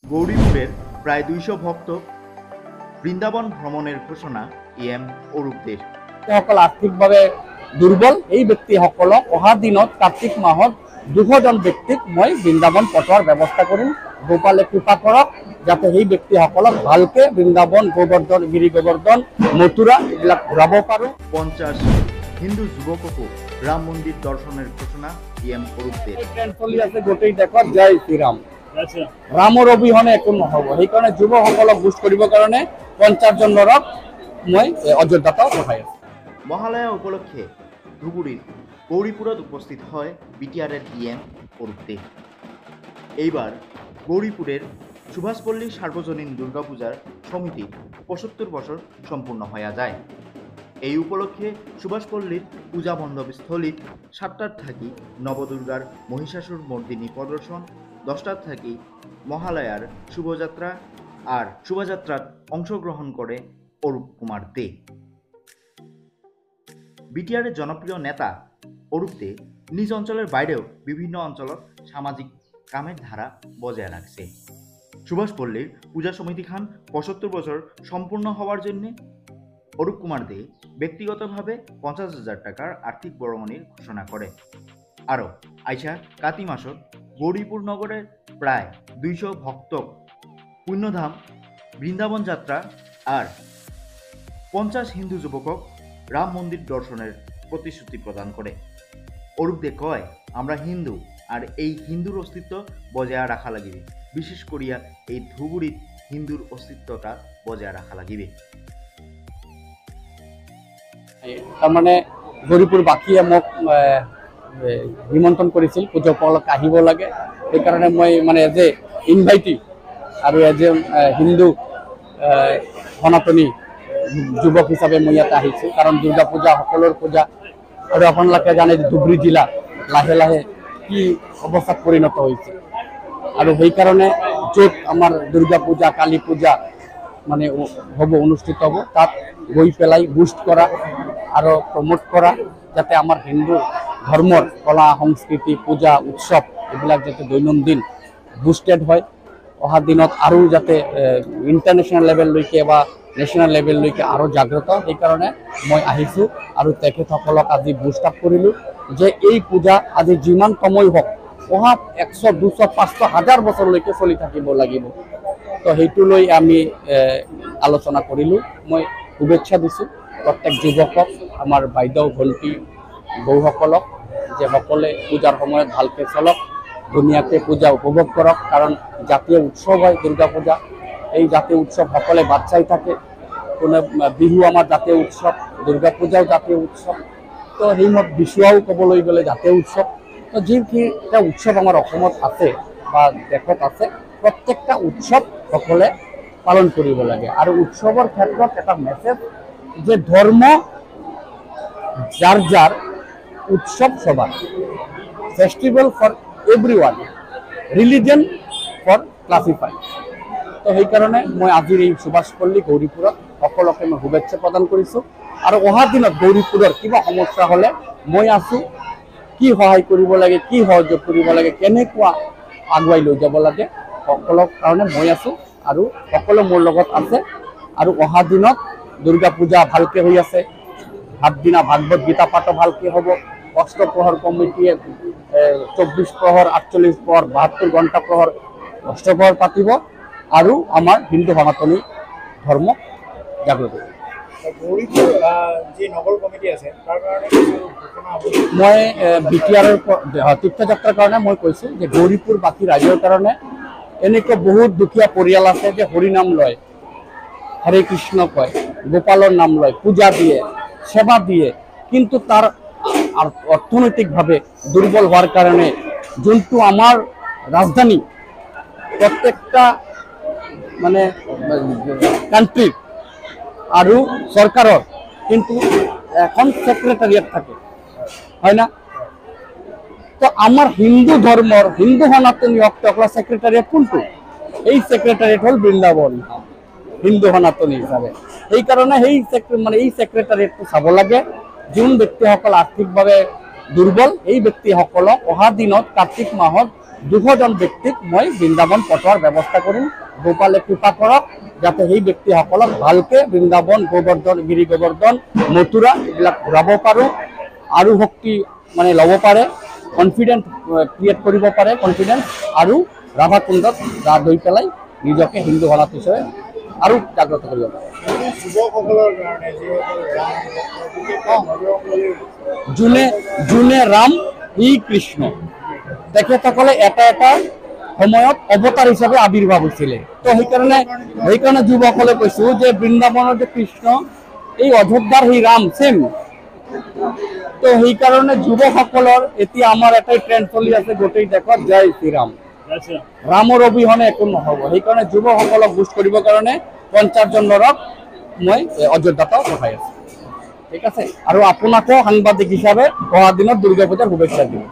গৌৰীপুৰেৰ প্ৰায় 200 ভক্ত বৃন্দাবন ভ্ৰমণেৰ ঘোষণা এম অৰূপদেৰ। সকল আৰ্থিকভাৱে দুৰ্বল এই ব্যক্তিসকলক অহা দিনত কাৰ্তিক মাহত 200জন ব্যক্তিক মই বৃন্দাবন পঠোৱাৰ ব্যৱস্থা কৰিম। গোপালে কৃপা কৰক যাতে সেই ব্যক্তিসকলক ভালকে বৃন্দাবন, গোবৰ্ধন, গিৰি গোবৰ্ধন, মথুৰা এইবিলাক ঘূৰাব পাৰোঁ। 50 হিন্দু যুৱককো ৰাম মন্দিৰ দৰ্শনেৰ ঘোষণা এম অৰূপদেৰ। চলি আছে গোটেই দেশত জয় শ্ৰীৰাম। ৰামৰ অবিহনে একো নহ'ব, সেইকাৰণে যুৱকসকলক বুজ কৰিবৰ কাৰণে 50জন ল'ৰাক মই অযোধ্যাত পঠাই আছোঁ। মহালয়া উপলক্ষে ধুবুৰীৰ গৌৰীপুৰত উপস্থিত হয় বিটিআরের এম অরূপদের। এইবার গৌরীপুরের সুভাষপল্লী সার্বজনীন দুর্গাপূজার সমিতির 75 বছর সম্পূর্ণ হয়ে যায়। এই উপলক্ষে সুভাষপল্লীর পূজা মণ্ডপস্থলীত 7টার থাকি নবদুর্গার মহিষাসুর মর্দিনী প্রদর্শন, 10টার থাকি মহালয়ার শুভযাত্রা আর শোভাযাত্রার অংশগ্রহণ করে অরূপ কুমার দে। বিটিআরের জনপ্রিয় নেতা অরূপ দে নিজ অঞ্চলের বাইরেও বিভিন্ন অঞ্চলত সামাজিক কামের ধারা বজায় রাখছে। সুভাষপল্লীর পূজা সমিতি খান 75 বছর সম্পূর্ণ হওয়ার জন্য অরূপ কুমার দে ব্যক্তিগতভাবে 50,000 টাকার আর্থিক বরঙণির ঘোষণা করে। আরও আইসা কাতি মাসত গৌরীপুর নগরের প্রায় 200 ভক্ত পুণ্যধাম বৃন্দাবন যাত্রা আর 50 হিন্দু যুবকক রাম মন্দির দর্শনের প্রতিশ্রুতি প্রদান করে। অরূপ দে কয়, আমরা হিন্দু আর এই হিন্দুর অস্তিত্ব বজায় রাখা লাগিবে, বিশেষ করিয়া এই ধুবুরীত হিন্দুর অস্তিত্বটা বজায় রাখা লাগিবে। তাৰমানে গৌৰীপুৰ বাকীয়ে মোক নিমন্ত্ৰণ কৰিছিল পূজা উপলক্ষে আহিব লাগে, সেইকাৰণে মই মানে এজ এ ইনভাইটি আৰু এজ এ হিন্দু সনাতনী যুৱক হিচাপে মই ইয়াতে আহিছোঁ। কাৰণ দুৰ্গা পূজা সকলোৰ পূজা, আৰু আপোনালোকে জানে যে ধুবুৰী জিলা লাহে লাহে কি অৱস্থাত পৰিণত হৈছে, আৰু সেইকাৰণে য'ত আমাৰ দুৰ্গা পূজা, কালী পূজা মানে হ'ব, অনুষ্ঠিত হ'ব, তাত গৈ পেলাই বুষ্ট কৰা আৰু প্ৰমোট কৰা, যাতে আমাৰ হিন্দু ধৰ্মৰ কলা সংস্কৃতি, পূজা উৎসৱ এইবিলাক যাতে দৈনন্দিন বুষ্টেড হয়। অহা দিনত আৰু যাতে ইণ্টাৰনেশ্যনেল লেভেললৈকে বা নেশ্যনেল লেভেললৈকে আৰু জাগ্ৰত, সেইকাৰণে মই আহিছোঁ আৰু তেখেতসকলক আজি বুষ্ট আপ কৰিলোঁ যে এই পূজা আজি যিমান সময় হওক, অহা 100, 200, 500, 1000 বছৰলৈকে চলি থাকিব লাগিব। তো সেইটো লৈ আমি আলোচনা কৰিলোঁ। মই শুভেচ্ছা দিছোঁ প্ৰত্যেক যুৱকক, আমাৰ বাইদেউ, ভণ্টি, বৌসকলক, যে সকলোৱে পূজাৰ সময়ত ভালকৈ চলক, ধুনীয়াকৈ পূজা উপভোগ কৰক। কাৰণ জাতীয় উৎসৱ হয় দুৰ্গা পূজা, এই জাতীয় উৎসৱ সকলোৱে বাট চাই থাকে। কোনে বিহু আমাৰ জাতীয় উৎসৱ, দুৰ্গা পূজাও জাতীয় উৎসৱ, তো সেইমত বিচুৱাও ক'বলৈ গ'লে জাতীয় উৎসৱ। তো যিকেইটা উৎসৱ আমাৰ অসমত আছে বা দেশত আছে, প্ৰত্যেকটা উৎসৱ সকলোৱে পালন কৰিব লাগে। আৰু উৎসৱৰ ক্ষেত্ৰত এটা মেছেজ যে ধৰ্ম যাৰ যাৰ, উৎসৱ সবাৰ, festival for everyone, religion for classified. তো সেইকাৰণে মই আজিৰ এই সুভাষপল্লী গৌৰীপুৰত সকলোকে মই শুভেচ্ছা প্ৰদান কৰিছোঁ। আৰু অহা দিনত গৌৰীপুৰৰ কিবা সমস্যা হ'লে মই আছোঁ, কি সহায় কৰিব লাগে, কি সহযোগ কৰিব লাগে, কেনেকুৱা আগুৱাই লৈ যাব লাগে, সকলৰ কাৰণে মই আছোঁ আৰু সকলো মোৰ লগত আছে। আৰু অহা দিনত দুৰ্গা পূজা ভালকৈ হৈ আছে, ভাতদিনা ভাগৱত গীতা পাঠো ভালকৈ হ'ব। অষ্টপ্ৰহৰ কমিটিয়ে 24 প্ৰহৰ, 48 প্ৰহৰ, 72 ঘণ্টা প্ৰহৰ অষ্টপ্ৰহৰ পাতিব আৰু আমাৰ হিন্দু সনাতনী ধৰ্ম জাগ্ৰত কৰিব। মই বিটিআৰৰ তীৰ্থযাত্ৰাৰ কাৰণে মই কৈছোঁ যে গৌৰীপুৰ বাকী ৰাজ্যৰ কাৰণে এনেকুৱা বহুত দুখীয়া পৰিয়াল আছে যে হৰিনাম লয়, হৰে কৃষ্ণ কয়, গোপালৰ নাম লয়, পূজা দিয়ে, সেৱা দিয়ে, কিন্তু তাৰ অৰ্থনৈতিকভাৱে দুৰ্বল হোৱাৰ কাৰণে যোনটো আমাৰ ৰাজধানী, প্ৰত্যেকটা মানে কাণ্ট্ৰিৰ আৰু চৰকাৰৰ কিন্তু এখন ছেক্ৰেটাৰিয়েট থাকে, হয় না? তো আমাৰ হিন্দু ধৰ্মৰ, হিন্দু সনাতনী ভক্তসকলৰ ছেক্ৰেটাৰিয়েট কোনটো? এই ছেক্ৰেটাৰিয়েট হ'ল বৃন্দাবন হিন্দু সনাতনী হিচাপে। সেইকাৰণে এই ছেক্ৰেটাৰিয়েটটো চাব লাগে। যোন ব্যক্তিসকল আৰ্থিকভাৱে দুৰ্বল, এই ব্যক্তিসকলক অহা দিনত কাৰ্তিক মাহত 200জন ব্যক্তিক মই বৃন্দাবন পঠোৱাৰ ব্যৱস্থা কৰিম। গোপালে কৃপা কৰক যাতে সেই ব্যক্তিসকলক ভালকে বৃন্দাবন, গোবৰ্ধন, গিৰি গোবৰ্ধন, মথুৰা এইবিলাক ঘূৰাব পাৰোঁ আৰু শক্তি মানে ল'ব পাৰে, কনফিডেন্স ক্ৰিয়েট কৰিব পাৰে, কনফিডেন্স, আৰু ৰাধাকুণ্ডত গা ধুই পেলাই নিজকে হিন্দু সনাতনী আৰু জাগ্ৰত কৰিব পাৰে। যোনে ৰাম ই কৃষ্ণ, তেখেতসকলে এটা এটা সময়ত অৱতাৰ হিচাপে আৱিৰ্ভাৱ হৈছিলে। তো সেইকাৰণে যুৱকসকলে কৈছোঁ যে বৃন্দাবনৰ যে কৃষ্ণ, এই অযোধ্যাৰ সেই ৰাম ছেম। তো সেইকাৰণে যুৱকসকলৰ এতিয়া আমাৰ এটাই ট্ৰেণ্ড চলি আছে গোটেই দেশত, জয় শ্ৰীৰাম। ৰামৰ অবিহনে একো নহ'ব। সেইকাৰণে যুৱকসকলক বুজ কৰিবৰ কাৰণে 50 জন ল'ৰক মই অযোধ্যাতো পঠাই আছোঁ। ঠিক আছে, আৰু আপোনাকো সাংবাদিক হিচাপে অহা দিনত দুৰ্গা পূজাৰ শুভেচ্ছা দিম।